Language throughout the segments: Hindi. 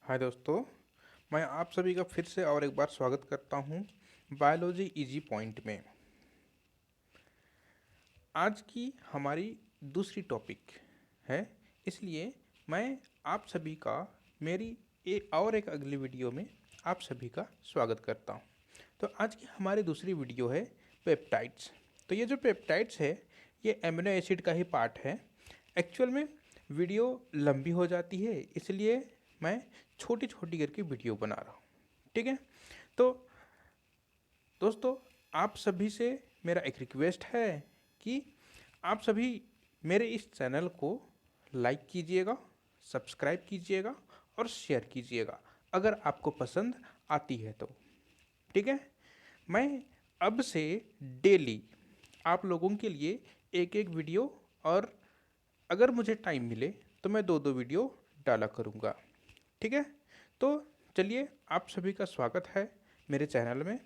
हाय दोस्तों, मैं आप सभी का फिर से और एक बार स्वागत करता हूँ बायोलॉजी इजी पॉइंट में। आज की हमारी दूसरी टॉपिक है, इसलिए मैं आप सभी का मेरी एक अगली वीडियो में आप सभी का स्वागत करता हूँ। तो आज की हमारी दूसरी वीडियो है पेप्टाइड्स। तो ये जो पेप्टाइड्स है ये एमिनो एसिड का ही पार्ट है। एक्चुअल में वीडियो लंबी हो जाती है, इसलिए मैं छोटी छोटी करके वीडियो बना रहा हूँ। ठीक है, तो दोस्तों आप सभी से मेरा एक रिक्वेस्ट है कि आप सभी मेरे इस चैनल को लाइक कीजिएगा, सब्सक्राइब कीजिएगा और शेयर कीजिएगा अगर आपको पसंद आती है तो। ठीक है, मैं अब से डेली आप लोगों के लिए एक एक वीडियो, और अगर मुझे टाइम मिले तो मैं दो दो वीडियो डाला करूँगा। ठीक है, तो चलिए आप सभी का स्वागत है मेरे चैनल में।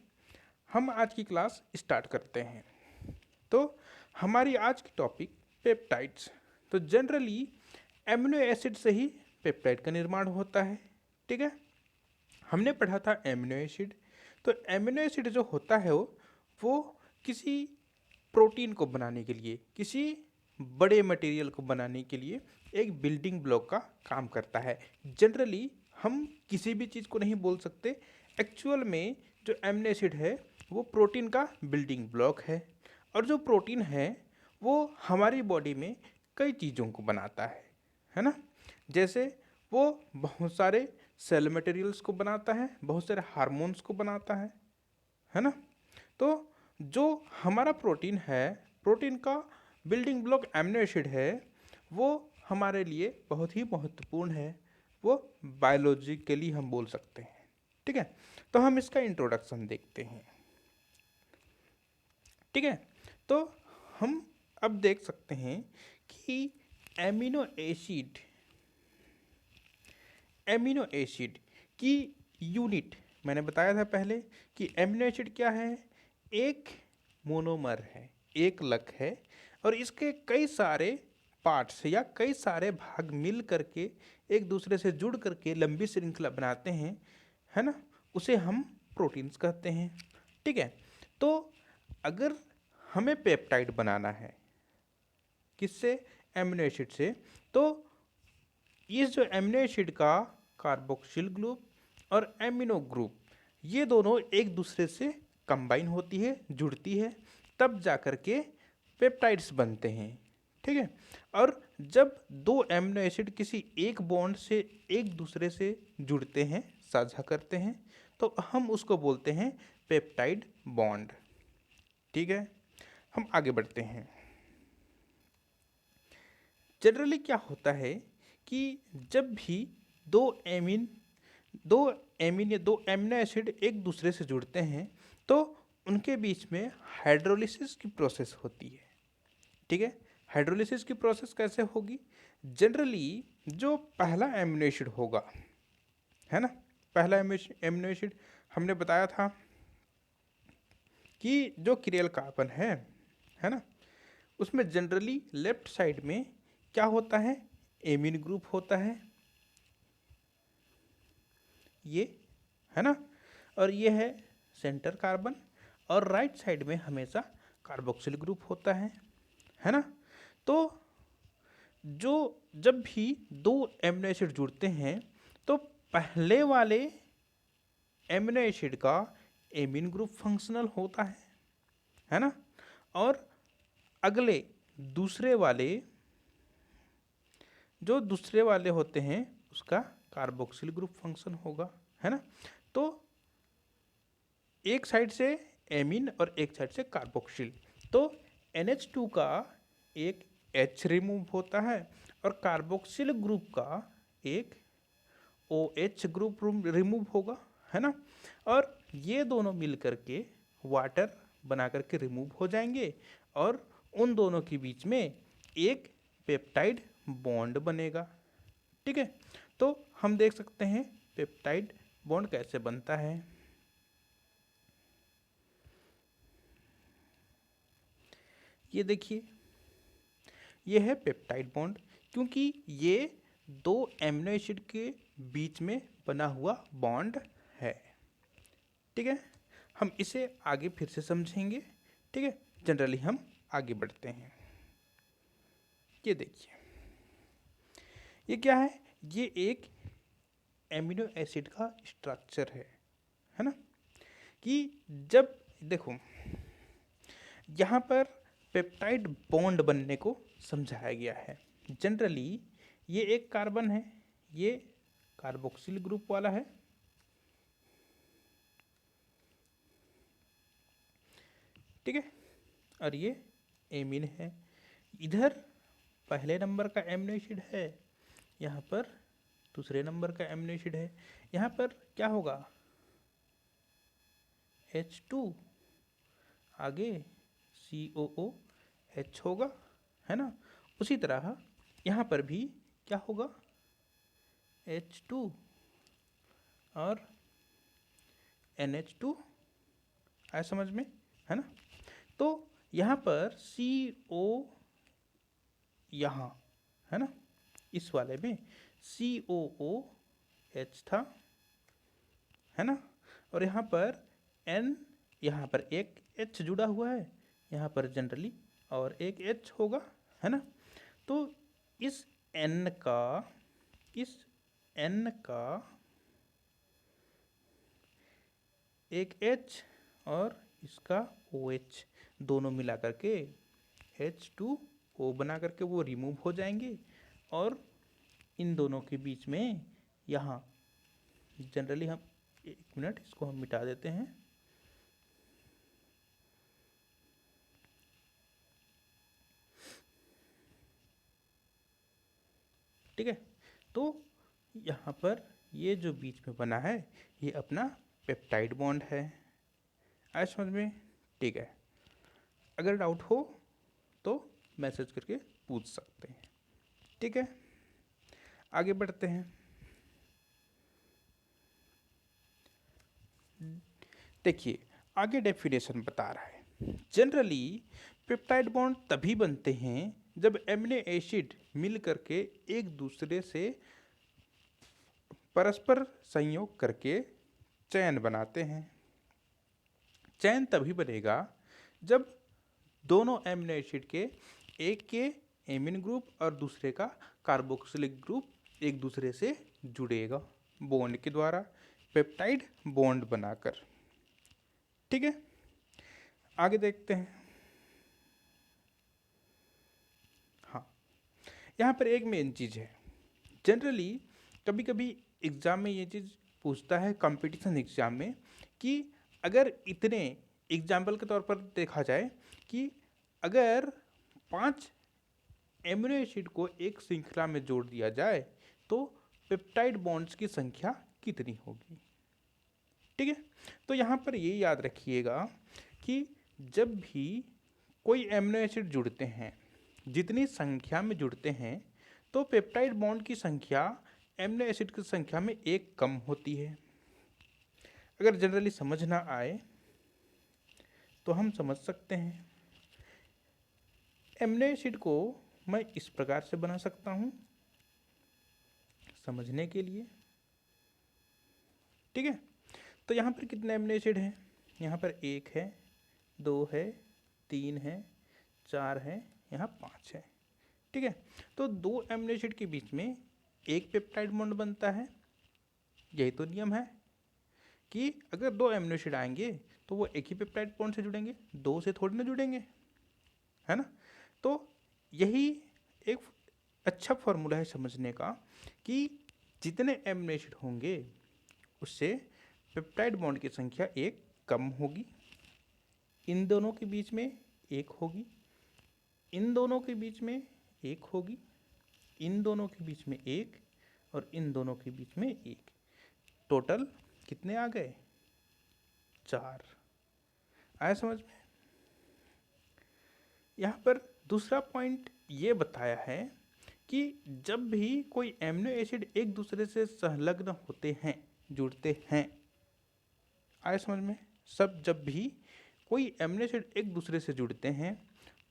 हम आज की क्लास स्टार्ट करते हैं। तो हमारी आज की टॉपिक पेप्टाइड्स। तो जनरली एमिनो एसिड से ही पेप्टाइड का निर्माण होता है। ठीक है, हमने पढ़ा था एमिनो एसिड। तो एमिनो एसिड जो होता है वो किसी प्रोटीन को बनाने के लिए, किसी बड़े मटेरियल को बनाने के लिए एक बिल्डिंग ब्लॉक का काम करता है। जनरली हम किसी भी चीज़ को नहीं बोल सकते। एक्चुअल में जो एमिनो एसिड है वो प्रोटीन का बिल्डिंग ब्लॉक है, और जो प्रोटीन है वो हमारी बॉडी में कई चीज़ों को बनाता है ना। जैसे वो बहुत सारे सेल मटेरियल्स को बनाता है, बहुत सारे हार्मोन्स को बनाता है ना। तो जो हमारा प्रोटीन है, प्रोटीन का बिल्डिंग ब्लॉक एमिनो एसिड है, वो हमारे लिए बहुत ही महत्वपूर्ण है। वो बायोलॉजिकली हम बोल सकते हैं। ठीक है, तो हम इसका इंट्रोडक्शन देखते हैं। ठीक है, तो हम अब देख सकते हैं कि एमिनो एसिड एमिनो एसिड की यूनिट मैंने बताया था पहले कि एमिनो एसिड क्या है। एक मोनोमर है, एक लक है, और इसके कई सारे पार्ट्स या कई सारे भाग मिल करके एक दूसरे से जुड़ करके लंबी श्रृंखला बनाते हैं, है ना। उसे हम प्रोटीन्स कहते हैं। ठीक है, तो अगर हमें पेप्टाइड बनाना है किससे, एमिनो एसिड से, तो इस जो एमिनो एसिड का कार्बोक्सिल ग्रुप और एमिनो ग्रुप, ये दोनों एक दूसरे से कंबाइन होती है, जुड़ती है, तब जा कर के पेप्टाइड्स बनते हैं। ठीक है, और जब दो एमिनो एसिड किसी एक बॉन्ड से एक दूसरे से जुड़ते हैं, साझा करते हैं, तो हम उसको बोलते हैं पेप्टाइड बॉन्ड। ठीक है, हम आगे बढ़ते हैं। जनरली क्या होता है कि जब भी दो एमिन दो एमिन या दो एमिनो एसिड एक दूसरे से जुड़ते हैं तो उनके बीच में हाइड्रोलिसिस की प्रोसेस होती है। ठीक है, हाइड्रोलिसिस की प्रोसेस कैसे होगी। जनरली जो पहला एमिनो एसिड होगा, है ना, पहला एमिनो एसिड हमने बताया था कि जो किरेल कार्बन है ना, उसमें जनरली लेफ्ट साइड में क्या होता है, एमिन ग्रुप होता है, ये, है ना, और ये है सेंटर कार्बन, और राइट साइड में हमेशा कार्बोक्सिल ग्रुप होता है ना। तो जो जब भी दो एमिनो एसिड जुड़ते हैं तो पहले वाले एमिनो एसिड का एमिन ग्रुप फंक्शनल होता है ना, और अगले दूसरे वाले जो दूसरे वाले होते हैं उसका कार्बोक्सिल ग्रुप फंक्शन होगा, है ना। तो एक साइड से एमिन और एक साइड से कार्बोक्सिल, तो NH2 का एक H रिमूव होता है और कार्बोक्सिल ग्रुप का एक OH ग्रुप रिमूव होगा, है ना। और ये दोनों मिल करके वाटर बना करके रिमूव हो जाएंगे, और उन दोनों के बीच में एक पेप्टाइड बॉन्ड बनेगा। ठीक है, तो हम देख सकते हैं पेप्टाइड बॉन्ड कैसे बनता है। ये देखिए, ये है पेप्टाइड बॉन्ड। क्योंकि ये दो एमिनो एसिड के बीच में बना हुआ बॉन्ड है। ठीक है, हम इसे आगे फिर से समझेंगे। ठीक है, जनरली हम आगे बढ़ते हैं। ये देखिए, ये क्या है? ये एक एमिनो एसिड का स्ट्रक्चर है ना? कि जब देखो यहाँ पर पेप्टाइड बॉन्ड बनने को समझाया गया है। जनरली ये एक कार्बन है, ये कार्बोक्सिल ग्रुप वाला है। ठीक है, और ये एमीन है। इधर पहले नंबर का एमिनो एसिड है, यहाँ पर दूसरे नंबर का एमिनो एसिड है। यहाँ पर क्या होगा? H2, आगे COOH होगा, है ना? उसी तरह यहाँ पर भी क्या होगा? H2 और NH2। आया समझ में, है ना? तो यहाँ पर CO यहाँ, है ना? इस वाले में COOH था, है ना? और यहाँ पर N, यहाँ पर एक H जुड़ा हुआ है, यहाँ पर जनरली और एक H होगा, है ना? तो इस N का एक H और इसका OH दोनों मिला करके H2O बना करके वो रिमूव हो जाएंगे, और इन दोनों के बीच में यहाँ जनरली हम, एक मिनट इसको हम मिटा देते हैं। ठीक है, तो यहाँ पर ये जो बीच में बना है ये अपना पेप्टाइड बॉन्ड है। आया समझ में? ठीक है, अगर डाउट हो तो मैसेज करके पूछ सकते हैं। ठीक है, आगे बढ़ते हैं। देखिए, आगे डेफिनेशन बता रहा है। जनरली पेप्टाइड बॉन्ड तभी बनते हैं जब एमिनो एसिड मिल करके एक दूसरे से परस्पर संयोग करके चैन बनाते हैं। चैन तभी बनेगा जब दोनों एमिनो एसिड के एक के एमिन ग्रुप और दूसरे का कार्बोक्सिलिक ग्रुप एक दूसरे से जुड़ेगा बॉन्ड के द्वारा, पेप्टाइड बॉन्ड बनाकर। ठीक है, आगे देखते हैं। हाँ, यहाँ पर एक मेन चीज़ है। जनरली कभी कभी एग्ज़ाम में ये चीज़ पूछता है, कंपटीशन एग्ज़ाम में, कि अगर इतने एग्जाम्पल के तौर पर देखा जाए कि अगर 5 एमिनो एसिड को एक श्रृंखला में जोड़ दिया जाए तो पेप्टाइड बॉन्ड्स की संख्या कितनी होगी। ठीक है, तो यहाँ पर ये याद रखिएगा कि जब भी कोई एमिनो एसिड जुड़ते हैं, जितनी संख्या में जुड़ते हैं, तो पेप्टाइड बॉन्ड की संख्या एमिनो एसिड की संख्या में एक कम होती है। अगर जनरली समझ ना आए तो हम समझ सकते हैं। एमिनो एसिड को मैं इस प्रकार से बना सकता हूँ समझने के लिए। ठीक है, तो यहाँ पर कितने एमिनो एसिड हैं? यहाँ पर 1 है, 2 है, 3 है, 4 है, यहाँ 5 है। ठीक है, तो 2 एमिनो एसिड के बीच में एक पेप्टाइड बॉन्ड बनता है। यही तो नियम है कि अगर 2 एमिनो एसिड आएंगे तो वो एक ही पेप्टाइड बॉन्ड से जुड़ेंगे, 2 से थोड़ी ना जुड़ेंगे, है ना? तो यही एक अच्छा फॉर्मूला है समझने का कि जितने एमिनो एसिड होंगे उससे पेप्टाइड बॉन्ड की संख्या एक कम होगी। इन दोनों के बीच में एक होगी, इन दोनों के बीच में एक होगी, इन दोनों के बीच में एक, और इन दोनों के बीच में एक। टोटल कितने आ गए? 4। आया समझ में? यहाँ पर दूसरा पॉइंट ये बताया है कि जब भी कोई एमिनो एसिड एक दूसरे से संलग्न होते हैं, जुड़ते हैं, आया समझ में? जब भी कोई एमिनो एसिड एक दूसरे से जुड़ते हैं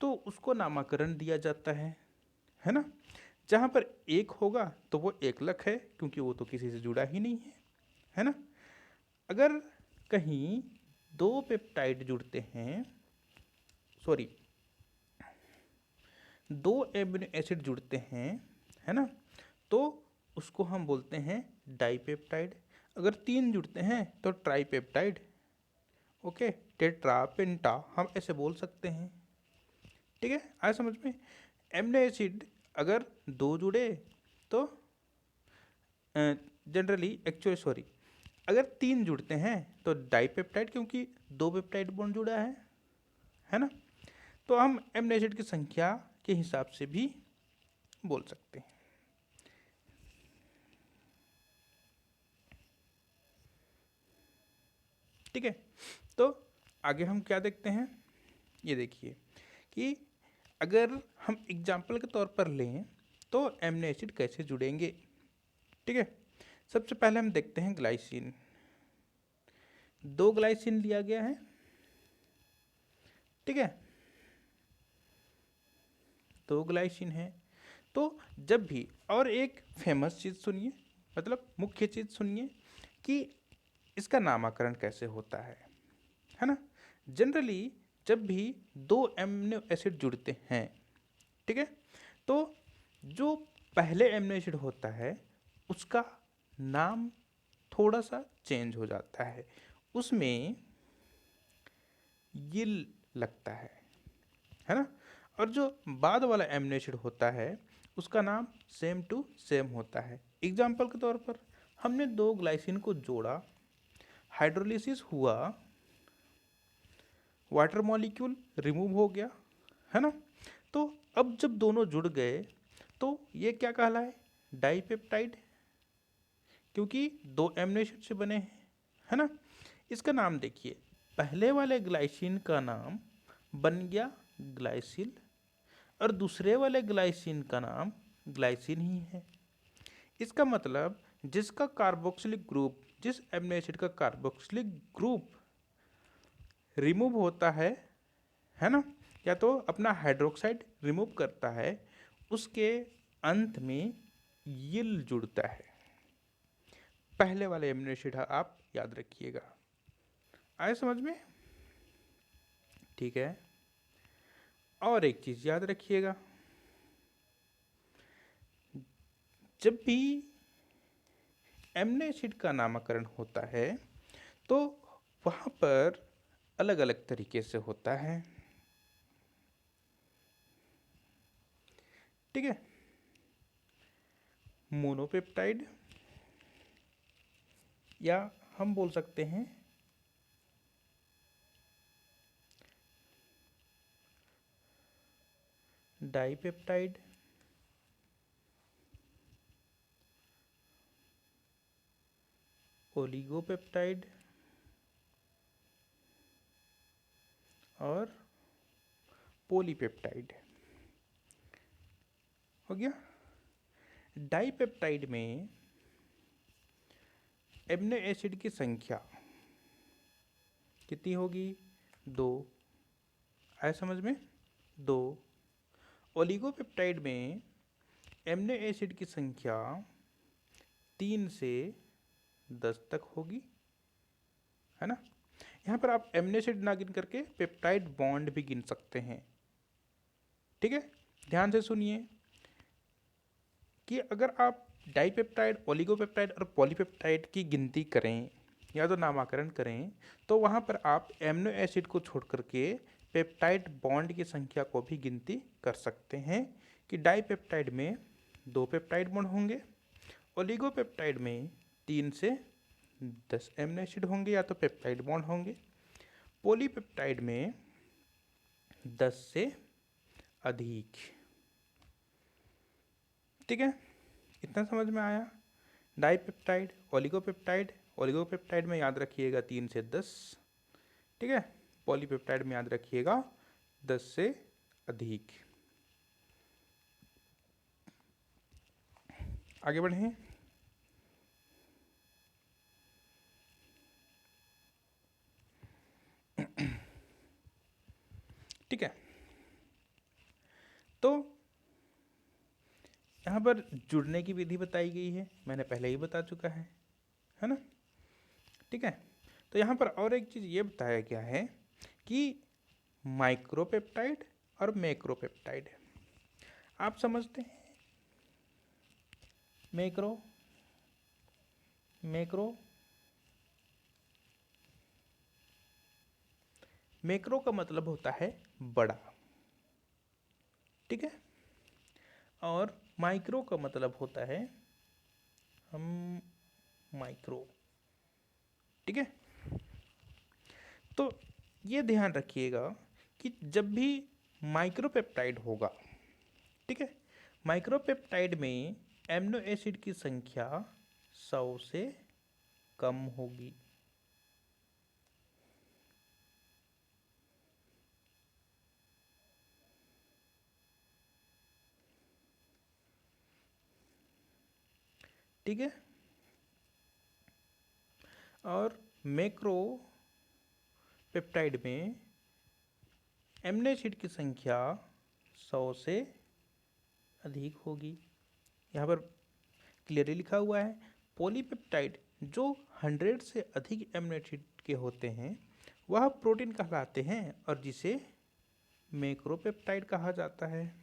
तो उसको नामकरण दिया जाता है ना? जहाँ पर एक होगा तो वो एकलक है, क्योंकि वो तो किसी से जुड़ा ही नहीं है ना। अगर कहीं दो पेप्टाइड जुड़ते हैं, सॉरी, दो एमिनो एसिड जुड़ते हैं, है ना, तो उसको हम बोलते हैं डाइपेप्टाइड। अगर तीन जुड़ते हैं तो ट्राइपेप्टाइड। ओके, टेट्रा, पेंटा, हम ऐसे बोल सकते हैं। ठीक है, आया समझ में। एमिनो एसिड अगर दो जुड़े तो जनरली, एक्चुअली सॉरी, अगर तीन जुड़ते हैं तो डाइपेप्टाइड, क्योंकि दो पेप्टाइड बॉन्ड जुड़ा है ना। तो हम एमिनो एसिड की संख्या के हिसाब से भी बोल सकते हैं। ठीक है, तो आगे हम क्या देखते हैं, ये देखिए कि अगर हम एग्जाम्पल के तौर पर लें तो एमिनो एसिड कैसे जुड़ेंगे। ठीक है, सबसे पहले हम देखते हैं ग्लाइसिन। दो ग्लाइसिन लिया गया है, ठीक है, दो ग्लाइसिन है। तो जब भी, और एक फेमस चीज़ सुनिए, मतलब मुख्य चीज़ सुनिए कि इसका नामकरण कैसे होता है ना। जनरली जब भी दो एमिनो एसिड जुड़ते हैं, ठीक है, तो जो पहले एमिनो एसिड होता है उसका नाम थोड़ा सा चेंज हो जाता है, उसमें ये लगता है ना। और जो बाद वाला एमिनो एसिड होता है उसका नाम सेम टू सेम होता है। एग्जाम्पल के तौर पर हमने दो ग्लाइसिन को जोड़ा, हाइड्रोलिसिस हुआ, वाटर मॉलिक्यूल रिमूव हो गया, है ना। तो अब जब दोनों जुड़ गए तो ये क्या कहलाए, डाइपेप्टाइड, क्योंकि दो एमिनो एसिड से बने हैं, है ना। इसका नाम देखिए, पहले वाले ग्लाइसिन का नाम बन गया ग्लाइसिल, और दूसरे वाले ग्लाइसिन का नाम ग्लाइसिन ही है। इसका मतलब जिसका कार्बोक्सिलिक ग्रुप, जिस एमिनो एसिड का कार्बोक्सिलिक ग्रुप रिमूव होता है ना, या तो अपना हाइड्रोक्साइड रिमूव करता है, उसके अंत में यिल जुड़ता है। पहले वाले एमिनो एसिड आप याद रखिएगा। आए समझ में? ठीक है, और एक चीज़ याद रखिएगा, जब भी एमिनो एसिड का नामकरण होता है तो वहाँ पर अलग अलग तरीके से होता है। ठीक है, मोनोपेप्टाइड, या हम बोल सकते हैं डाइपेप्टाइड, ओलिगोपेप्टाइड और पॉलीपेप्टाइड। हो गया। डाइपेप्टाइड में एमिनो एसिड की संख्या कितनी होगी, दो। आया समझ में, दो। ओलिगोपेप्टाइड में एमिनो एसिड की संख्या 3 से 10 तक होगी, है ना। यहाँ पर आप एमिनो एसिड ना गिन करके पेप्टाइड बॉन्ड भी गिन सकते हैं। ठीक है, ध्यान से सुनिए कि अगर आप डाइपेप्टाइड, ओलिगोपेप्टाइड और पॉलीपेप्टाइड की गिनती करें या तो नामकरण करें, तो वहाँ पर आप एमिनो एसिड को छोड़ करके पेप्टाइड बॉन्ड की संख्या को भी गिनती कर सकते हैं कि डाइपेप्टाइड में 2 पेप्टाइड बॉन्ड होंगे, ओलिगोपेप्टाइड में 3 से 10 एमिनो एसिड होंगे या तो पेप्टाइड बॉन्ड होंगे, पॉलीपेप्टाइड में 10 से अधिक। ठीक है, इतना समझ में आया। डाइपेप्टाइड, ओलिगोपेप्टाइड, ओलिगोपेप्टाइड में याद रखिएगा 3 से 10, ठीक है। पॉलीपेप्टाइड में याद रखिएगा 10 से अधिक। आगे बढ़ें। ठीक है, तो यहाँ पर जुड़ने की विधि बताई गई है, मैंने पहले ही बता चुका है ना। ठीक है, तो यहाँ पर और एक चीज़ ये बताया गया है कि माइक्रोपेप्टाइड और मैक्रोपेप्टाइड आप समझते हैं। मैक्रो मैक्रो मैक्रो का मतलब होता है बड़ा, ठीक है, और माइक्रो का मतलब होता है हम माइक्रो, ठीक है। तो ये ध्यान रखिएगा कि जब भी माइक्रोपेप्टाइड होगा, ठीक है, माइक्रोपेप्टाइड में एमिनो एसिड की संख्या 100 से कम होगी। ठीक है, और मैक्रो पेप्टाइड में एमिनो एसिड की संख्या 100 से अधिक होगी। यहाँ पर क्लियरली लिखा हुआ है पॉलीपेप्टाइड जो 100 से अधिक एमिनो एसिड के होते हैं वह प्रोटीन कहलाते हैं और जिसे मैक्रोपेप्टाइड कहा जाता है।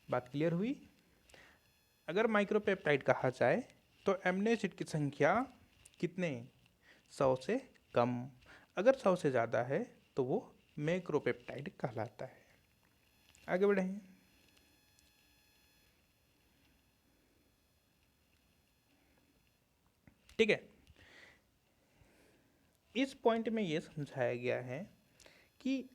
बात क्लियर हुई। अगर माइक्रोपेप्टाइड कहा जाए तो एमिनो एसिड की संख्या कितने, 100 से कम, अगर 100 से ज़्यादा है तो वो मैक्रोपेप्टाइड कहलाता है। आगे बढ़ें। ठीक है, इस पॉइंट में ये समझाया गया है कि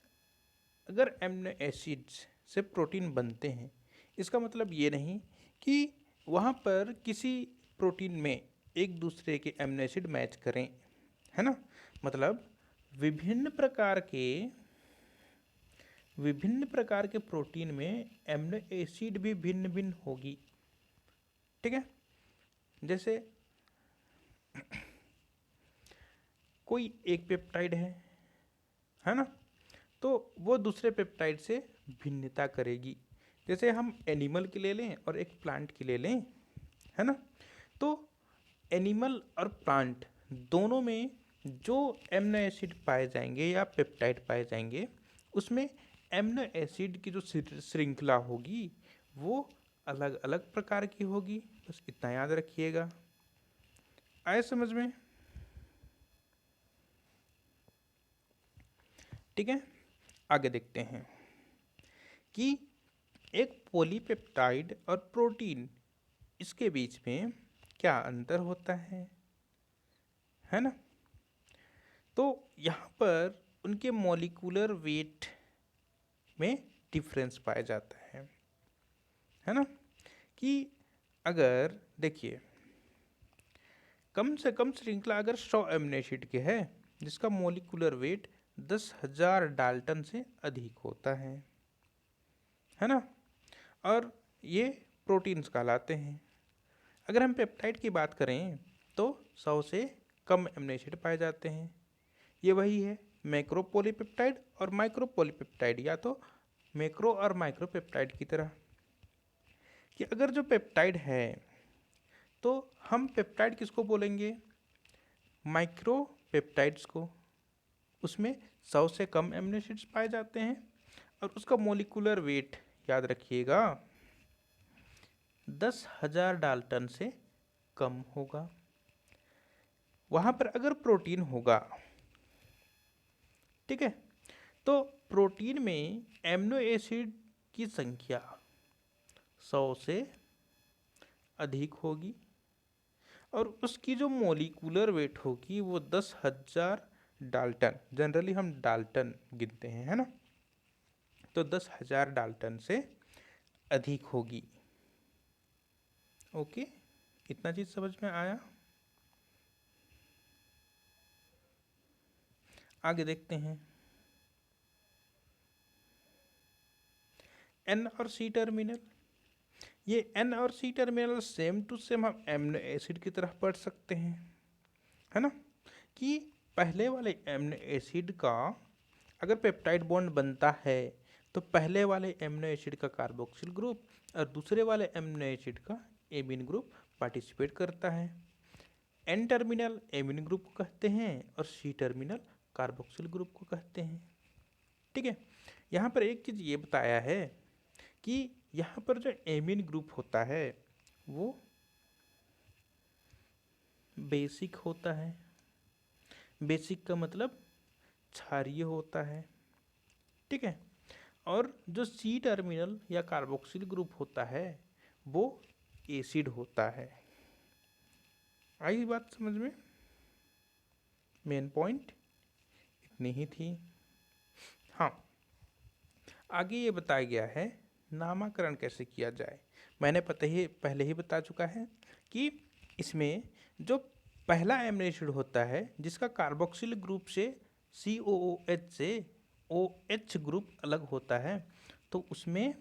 अगर एमिनो एसिड्स से प्रोटीन बनते हैं इसका मतलब ये नहीं कि वहाँ पर किसी प्रोटीन में एक दूसरे के एमिनो एसिड मैच करें, है ना। मतलब विभिन्न प्रकार के प्रोटीन में एमिनो एसिड भी भिन्न भिन्न होगी। ठीक है, जैसे कोई एक पेप्टाइड है ना, तो वो दूसरे पेप्टाइड से भिन्नता करेगी। जैसे हम एनिमल की ले लें और एक प्लांट की ले लें, है ना, तो एनिमल और प्लांट दोनों में जो एमिनो एसिड पाए जाएंगे या पेप्टाइड पाए जाएंगे उसमें एमिनो एसिड की जो श्रृंखला होगी वो अलग अलग प्रकार की होगी। बस इतना याद रखिएगा। आए समझ में? ठीक है, आगे देखते हैं कि एक पॉलीपेप्टाइड और प्रोटीन इसके बीच में क्या अंतर होता है ना। तो यहाँ पर उनके मॉलिक्यूलर वेट में डिफरेंस पाया जाता है ना, कि अगर देखिए कम से कम श्रृंखला अगर 100 एमिनो एसिड के है जिसका मॉलिक्यूलर वेट 10,000 डाल्टन से अधिक होता है ना, और ये प्रोटीन्स कहलाते हैं। अगर हम पेप्टाइड की बात करें तो 100 से कम एमिनो एसिड पाए जाते हैं। ये वही है मैक्रो पॉलीपेप्टाइड और माइक्रो पॉलीपेप्टाइड, या तो मैक्रो और माइक्रो पेप्टाइड की तरह, कि अगर जो पेप्टाइड है तो हम पेप्टाइड किसको बोलेंगे, माइक्रो पेप्टाइड्स को, उसमें 100 से कम एमिनो एसिड्स पाए जाते हैं और उसका मॉलिक्यूलर वेट याद रखिएगा 10,000 डाल्टन से कम होगा। वहाँ पर अगर प्रोटीन होगा, ठीक है, तो प्रोटीन में एमिनो एसिड की संख्या 100 से अधिक होगी और उसकी जो मॉलिक्यूलर वेट होगी वो 10,000 डाल्टन, जनरली हम डाल्टन गिनते हैं, है ना, तो 10,000 डाल्टन से अधिक होगी। ओके, इतना चीज समझ में आया। आगे देखते हैं एन और सी टर्मिनल। ये एन और C terminal same to same हम एमिनो एसिड की तरह पढ़ सकते हैं, है ना, कि पहले वाले एमिनो एसिड का अगर पेप्टाइड बॉन्ड बनता है तो पहले वाले एमिनो एसिड का कार्बोक्सिल ग्रुप और दूसरे वाले एमिनो एसिड का एमीन ग्रुप पार्टिसिपेट करता है। एन टर्मिनल एमीन ग्रुप को कहते हैं और सी टर्मिनल कार्बोक्सिल ग्रुप को कहते हैं। ठीक है, यहाँ पर एक चीज़ ये बताया है कि यहाँ पर जो एमीन ग्रुप होता है वो बेसिक होता है। बेसिक का मतलब क्षारीय होता है। ठीक है, और जो सी टर्मिनल या कार्बोक्सिल ग्रुप होता है वो एसिड होता है। आई बात समझ में? मेन पॉइंट इतनी ही थी। हाँ, आगे ये बताया गया है नामकरण कैसे किया जाए। मैंने पहले ही बता चुका है कि इसमें जो पहला एमिनो एसिड होता है जिसका कार्बोक्सिल ग्रुप से COOH से OH ग्रुप अलग होता है, तो उसमें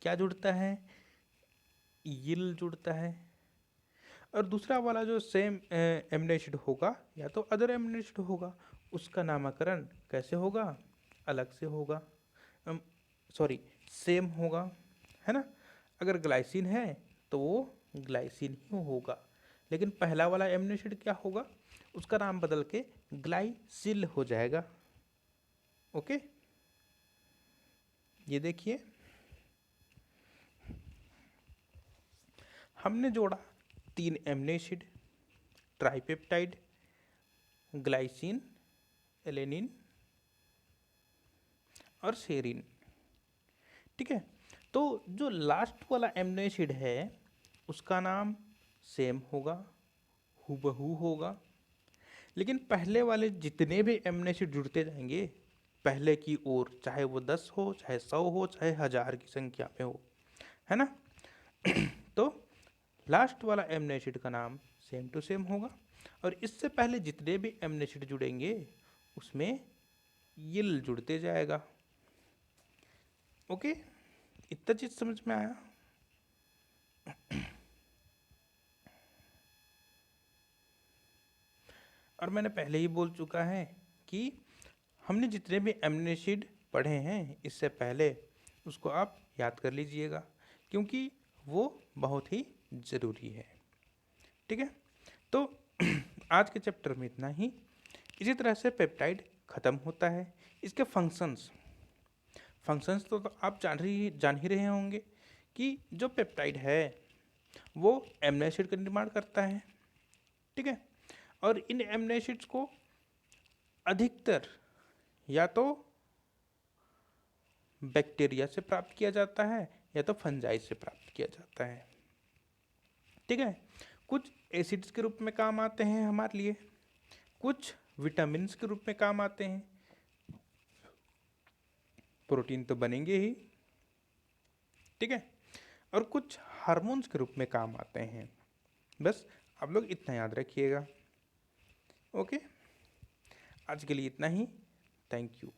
क्या जुड़ता है? यील जुड़ता है। और दूसरा वाला जो सेम एमिनो एसिड होगा या तो अदर एमिनो एसिड होगा, उसका नामकरण कैसे होगा? अलग से होगा, सेम होगा, है ना। अगर ग्लाइसिन है तो वो ग्लाइसिन ही होगा, लेकिन पहला वाला एमिनो एसिड क्या होगा? उसका नाम बदल के ग्लाइसिल हो जाएगा। ओके, ये देखिए हमने जोड़ा 3 amino acid, tripeptide, glycine, alanine और सेरीन। ठीक है, तो जो लास्ट वाला एमिनो एसिड है उसका नाम सेम होगा, हूबहू होगा, लेकिन पहले वाले जितने भी एमिनो एसिड जुड़ते जाएंगे पहले की ओर, चाहे वो 10 हो, चाहे 100 हो, चाहे 1000 की संख्या में हो, है ना। तो लास्ट वाला एमिनो एसिड का नाम सेम टू सेम होगा, और इससे पहले जितने भी एमिनो एसिड जुड़ेंगे उसमें यील जुड़ते जाएगा। ओके, इतना चीज समझ में आया? और मैंने पहले ही बोल चुका है कि हमने जितने भी एमिनो एसिड पढ़े हैं इससे पहले उसको आप याद कर लीजिएगा, क्योंकि वो बहुत ही ज़रूरी है। ठीक है, तो आज के चैप्टर में इतना ही। इसी तरह से पेप्टाइड ख़त्म होता है। इसके फंक्शंस तो आप जान ही रहे होंगे कि जो पेप्टाइड है वो एमिनो एसिड का निर्माण करता है। ठीक है, और इन एमिनो एसिड्स को अधिकतर या तो बैक्टीरिया से प्राप्त किया जाता है या तो फंजाई से प्राप्त किया जाता है। ठीक है, कुछ एसिड्स के रूप में काम आते हैं हमारे लिए, कुछ विटामिन के रूप में काम आते हैं, प्रोटीन तो बनेंगे ही। ठीक है, और कुछ हार्मोन्स के रूप में काम आते हैं। बस आप लोग इतना याद रखिएगा। ओके, आज के लिए इतना ही। Thank you.